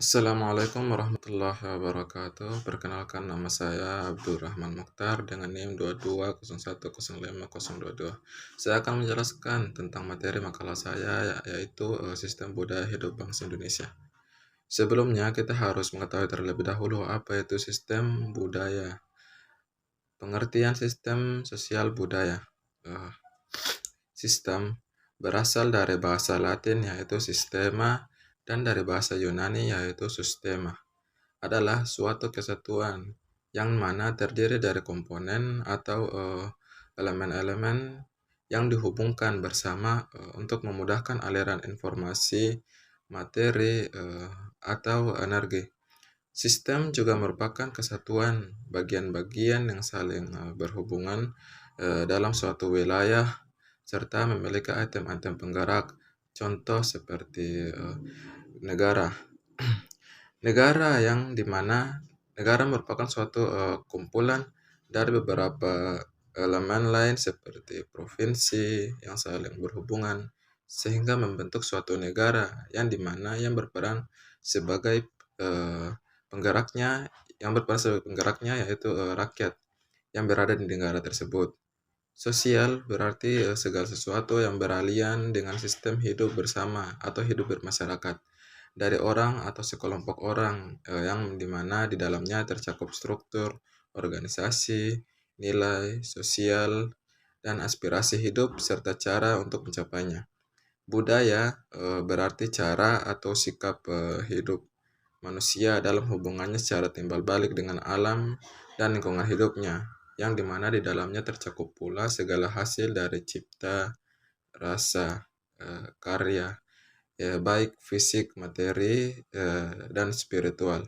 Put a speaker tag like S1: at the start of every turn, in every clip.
S1: Assalamualaikum warahmatullahi wabarakatuh. Perkenalkan, nama saya Abdurrahman Mokhtar dengan NIM 2201050022. Saya akan menjelaskan tentang materi makalah saya, yaitu Sistem Budaya Hidup Bangsa Indonesia. Sebelumnya kita harus mengetahui terlebih dahulu apa itu sistem budaya. Pengertian sistem sosial budaya. Eh, Sistem berasal dari bahasa Latin yaitu sistema dan dari bahasa Yunani yaitu systema. Adalah suatu kesatuan yang mana terdiri dari komponen atau elemen-elemen yang dihubungkan bersama untuk memudahkan aliran informasi, materi, atau energi. Sistem juga merupakan kesatuan bagian-bagian yang saling berhubungan dalam suatu wilayah serta memiliki item-item penggerak. Contoh seperti negara. Negara yang dimana negara merupakan suatu kumpulan dari beberapa elemen lain seperti provinsi yang saling berhubungan sehingga membentuk suatu negara yang dimana yang berperan sebagai penggeraknya yaitu rakyat yang berada di negara tersebut. Sosial berarti segala sesuatu yang beralian dengan sistem hidup bersama atau hidup bermasyarakat dari orang atau sekelompok orang yang dimana di dalamnya tercakup struktur, organisasi, nilai, sosial, dan aspirasi hidup serta cara untuk mencapainya. Budaya berarti cara atau sikap hidup manusia dalam hubungannya secara timbal balik dengan alam dan lingkungan hidupnya, yang dimana di dalamnya tercakup pula segala hasil dari cipta, rasa, karya, ya, baik fisik, materi, dan spiritual.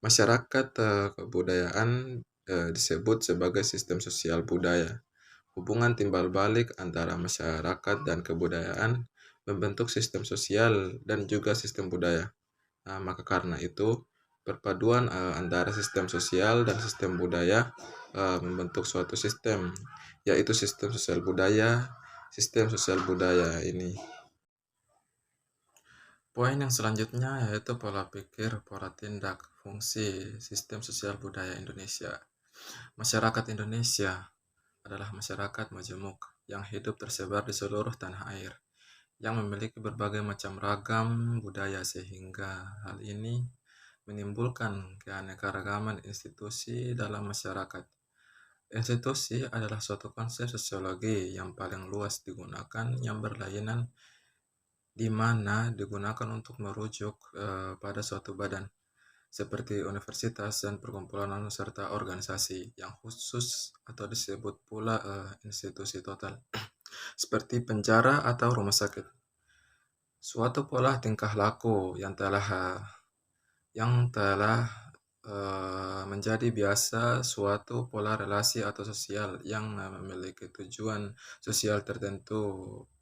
S1: Masyarakat kebudayaan disebut sebagai sistem sosial budaya. Hubungan timbal balik antara masyarakat dan kebudayaan membentuk sistem sosial dan juga sistem budaya. Nah, maka karena itu, perpaduan antara sistem sosial dan sistem budaya membentuk suatu sistem, yaitu sistem sosial budaya. Sistem sosial budaya ini. Poin yang selanjutnya yaitu pola pikir, pola tindak, fungsi sistem sosial budaya Indonesia. Masyarakat Indonesia adalah masyarakat majemuk yang hidup tersebar di seluruh tanah air, yang memiliki berbagai macam ragam budaya sehingga hal ini menimbulkan keanekaragaman institusi dalam masyarakat. Institusi adalah suatu konsep sosiologi yang paling luas digunakan yang berlainan di mana digunakan untuk merujuk pada suatu badan, seperti universitas dan perkumpulan serta organisasi yang khusus atau disebut pula institusi total, seperti penjara atau rumah sakit. Suatu pola tingkah laku yang telah menjadi biasa suatu pola relasi atau sosial yang memiliki tujuan sosial tertentu.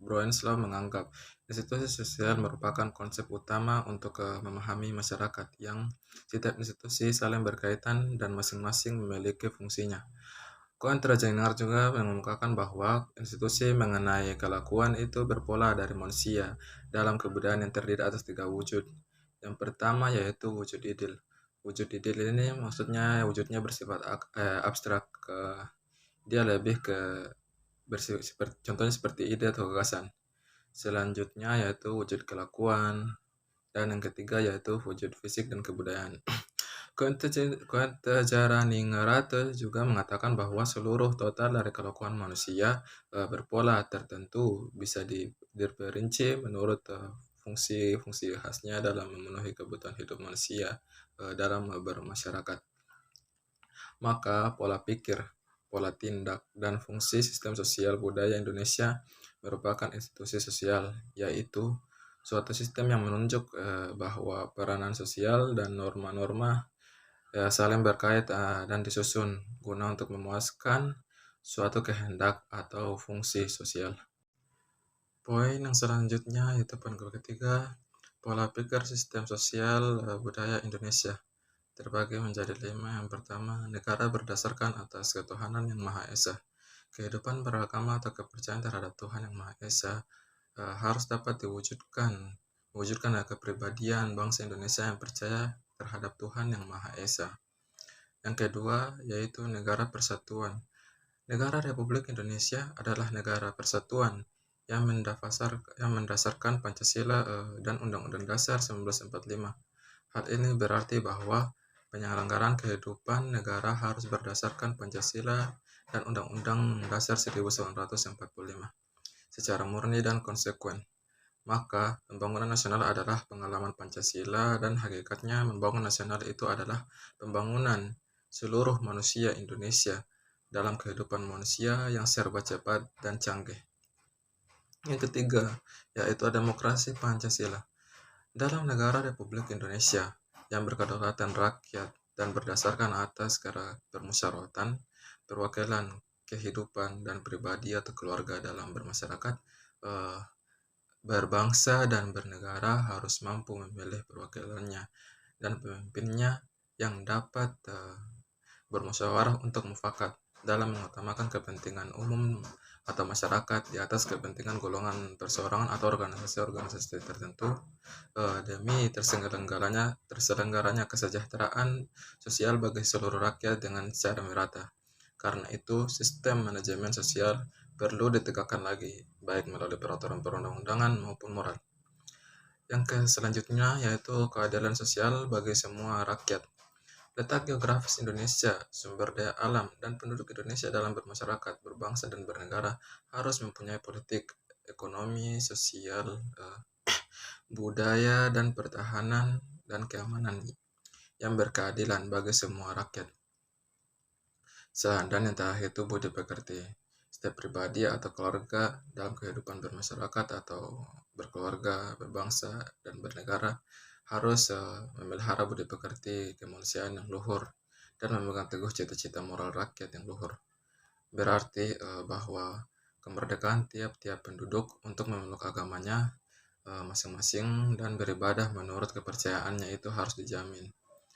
S1: Broenslau menganggap institusi sosial merupakan konsep utama untuk memahami masyarakat yang setiap institusi saling berkaitan dan masing-masing memiliki fungsinya. Kontrajenar juga mengemukakan bahwa institusi mengenai kelakuan itu berpola dari manusia dalam kebudayaan yang terdiri atas 3 wujud. Yang pertama yaitu wujud idil. Wujud idil ini maksudnya wujudnya bersifat abstrak. Dia lebih ke contohnya seperti ide atau gagasan. Selanjutnya yaitu wujud kelakuan. Dan yang ketiga yaitu wujud fisik dan kebudayaan. Koentejaraningrat juga mengatakan bahwa seluruh total dari kelakuan manusia berpola tertentu bisa diperinci menurut fungsi-fungsi khasnya dalam memenuhi kebutuhan hidup manusia dalam bermasyarakat. Maka pola pikir, pola tindak, dan fungsi sistem sosial budaya Indonesia merupakan institusi sosial, yaitu suatu sistem yang menunjuk bahwa peranan sosial dan norma-norma saling berkait dan disusun guna untuk memuaskan suatu kehendak atau fungsi sosial. Poin yang selanjutnya yaitu poin ketiga, pola pikir sistem sosial budaya Indonesia terbagi menjadi 5. Yang pertama, negara berdasarkan atas ketuhanan yang Maha Esa. Kehidupan beragama atau kepercayaan terhadap Tuhan yang Maha Esa harus dapat diwujudkan mewujudkan kepribadian bangsa Indonesia yang percaya terhadap Tuhan Yang Maha Esa. Yang kedua yaitu negara persatuan. Negara Republik Indonesia adalah negara persatuan yang mendasarkan Pancasila dan Undang-Undang Dasar 1945. Hal ini berarti bahwa penyelenggaraan kehidupan negara harus berdasarkan Pancasila dan Undang-Undang Dasar 1945 secara murni dan konsekuen. Maka, pembangunan nasional adalah pengalaman Pancasila dan hakikatnya membangun nasional itu adalah pembangunan seluruh manusia Indonesia dalam kehidupan manusia yang serba cepat dan canggih. Yang ketiga, yaitu demokrasi Pancasila. Dalam negara Republik Indonesia yang berkedaulatan rakyat dan berdasarkan atas permusyawaratan, perwakilan, kehidupan, dan pribadi atau keluarga dalam bermasyarakat, berbangsa dan bernegara harus mampu memilih perwakilannya dan pemimpinnya yang dapat bermusyawarah untuk mufakat dalam mengutamakan kepentingan umum atau masyarakat di atas kepentingan golongan perseorangan atau organisasi-organisasi tertentu demi terselenggaranya kesejahteraan sosial bagi seluruh rakyat dengan secara merata. Karena itu, sistem manajemen sosial perlu ditegakkan lagi, baik melalui peraturan perundang-undangan maupun moral. Yang selanjutnya yaitu keadilan sosial bagi semua rakyat. Letak geografis Indonesia, sumber daya alam, dan penduduk Indonesia dalam bermasyarakat, berbangsa, dan bernegara harus mempunyai politik, ekonomi, sosial, budaya, dan pertahanan dan keamanan yang berkeadilan bagi semua rakyat. Dan yang terakhir itu budi pekerti. Setiap pribadi atau keluarga dalam kehidupan bermasyarakat atau berkeluarga, berbangsa, dan bernegara harus memelihara budi pekerti, kemanusiaan yang luhur, dan memegang teguh cita-cita moral rakyat yang luhur. Berarti bahwa kemerdekaan tiap-tiap penduduk untuk memeluk agamanya masing-masing dan beribadah menurut kepercayaannya itu harus dijamin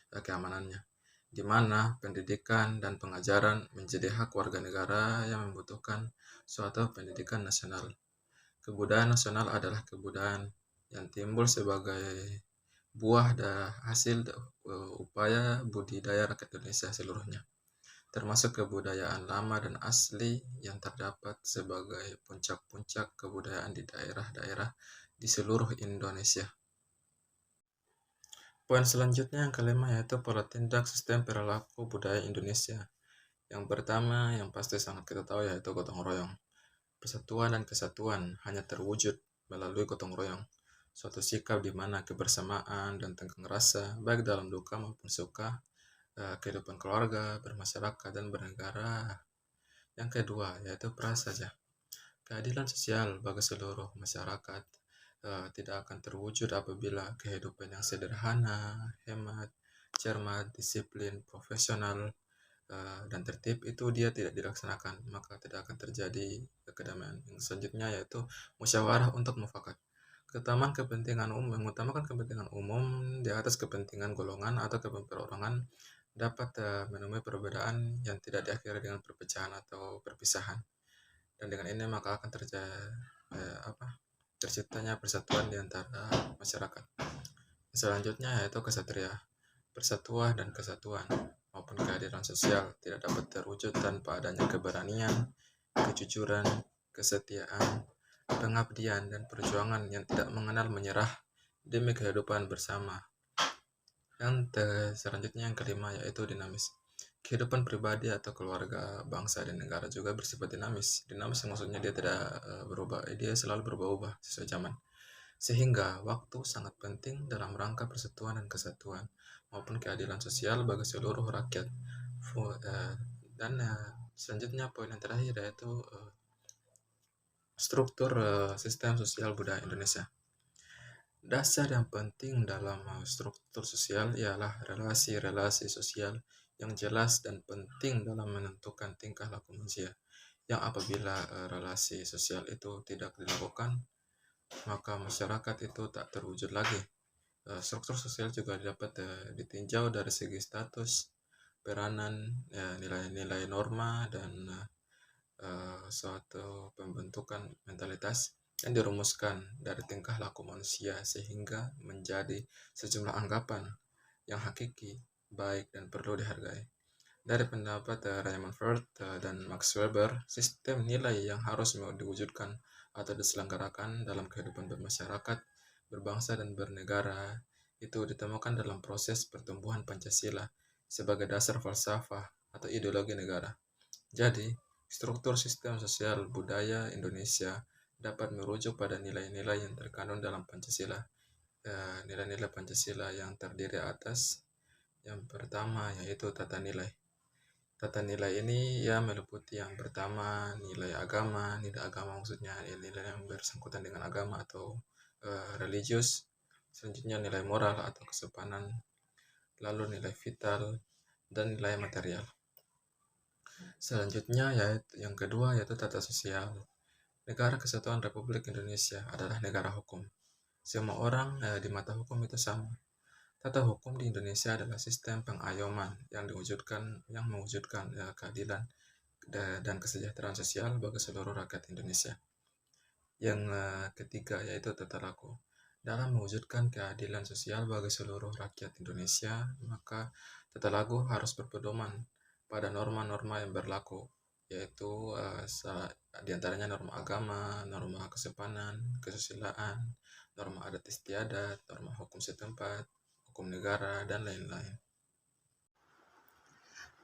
S1: keamanannya, di mana pendidikan dan pengajaran menjadi hak warga negara yang membutuhkan suatu pendidikan nasional. Kebudayaan nasional adalah kebudayaan yang timbul sebagai buah dan hasil upaya budidaya rakyat Indonesia seluruhnya, termasuk kebudayaan lama dan asli yang terdapat sebagai puncak-puncak kebudayaan di daerah-daerah di seluruh Indonesia. Poin selanjutnya yang kelima yaitu pola tindak sistem perilaku budaya Indonesia. Yang pertama yang pasti sangat kita tahu yaitu gotong royong. Persatuan dan kesatuan hanya terwujud melalui gotong royong. Suatu sikap di mana kebersamaan dan tenggang rasa baik dalam duka maupun suka, kehidupan keluarga, bermasyarakat, dan bernegara. Yang kedua yaitu prasaja. Keadilan sosial bagi seluruh masyarakat tidak akan terwujud apabila kehidupan yang sederhana, hemat, cermat, disiplin, profesional, dan tertib itu dia tidak dilaksanakan, maka tidak akan terjadi kedamaian. Yang selanjutnya yaitu musyawarah untuk mufakat. Mengutamakan kepentingan umum di atas kepentingan golongan atau kepentingan perorangan dapat menemui perbedaan yang tidak diakhiri dengan perpecahan atau perpisahan. Dan dengan ini maka akan terciptanya persatuan di antara masyarakat. Selanjutnya yaitu kesatria. Persatuan dan kesatuan maupun keadilan sosial tidak dapat terwujud tanpa adanya keberanian, kejujuran, kesetiaan, pengabdian, dan perjuangan yang tidak mengenal menyerah demi kehidupan bersama. Yang selanjutnya yang kelima yaitu dinamis. Kehidupan pribadi atau keluarga, bangsa, dan negara juga bersifat dinamis. Dinamis maksudnya dia tidak berubah, dia selalu berubah-ubah sesuai zaman. Sehingga waktu sangat penting dalam rangka persatuan dan kesatuan maupun keadilan sosial bagi seluruh rakyat. Dan selanjutnya poin yang terakhir yaitu struktur sistem sosial budaya Indonesia. Dasar yang penting dalam struktur sosial ialah relasi-relasi sosial yang jelas dan penting dalam menentukan tingkah laku manusia. Yang apabila relasi sosial itu tidak dilakukan, maka masyarakat itu tak terwujud lagi. Struktur sosial juga dapat ditinjau dari segi status, peranan, nilai-nilai norma, dan suatu pembentukan mentalitas yang dirumuskan dari tingkah laku manusia sehingga menjadi sejumlah anggapan yang hakiki, baik, dan perlu dihargai. Dari pendapat Raymond Ford dan Max Weber, sistem nilai yang harus diwujudkan atau diselenggarakan dalam kehidupan bermasyarakat, berbangsa, dan bernegara itu ditemukan dalam proses pertumbuhan Pancasila sebagai dasar falsafah atau ideologi negara. Jadi, struktur sistem sosial budaya Indonesia dapat merujuk pada nilai-nilai yang terkandung dalam Pancasila. Nilai-nilai Pancasila yang terdiri atas yang pertama yaitu tata nilai. Tata nilai ini ya meliputi yang pertama nilai agama maksudnya nilai yang bersangkutan dengan agama atau religius. Selanjutnya nilai moral atau kesopanan, lalu nilai vital, dan nilai material. Selanjutnya yaitu yang kedua yaitu tata sosial. Negara Kesatuan Republik Indonesia adalah negara hukum. Semua orang di mata hukum itu sama. Tata hukum di Indonesia adalah sistem pengayoman yang mewujudkan keadilan dan kesejahteraan sosial bagi seluruh rakyat Indonesia. Yang ketiga yaitu tata laku. Dalam mewujudkan keadilan sosial bagi seluruh rakyat Indonesia, maka tata laku harus berpedoman pada norma-norma yang berlaku, yaitu di antaranya norma agama, norma kesopanan, kesusilaan, norma adat istiadat, norma hukum setempat, hukum negara, dan lain-lain.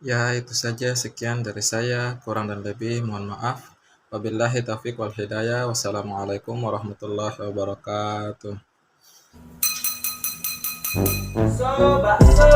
S1: Ya, itu saja, sekian dari saya, kurang dan lebih mohon maaf. Wabillahi taufiq wal hidayah. Wassalamualaikum warahmatullahi wabarakatuh.
S2: So bakso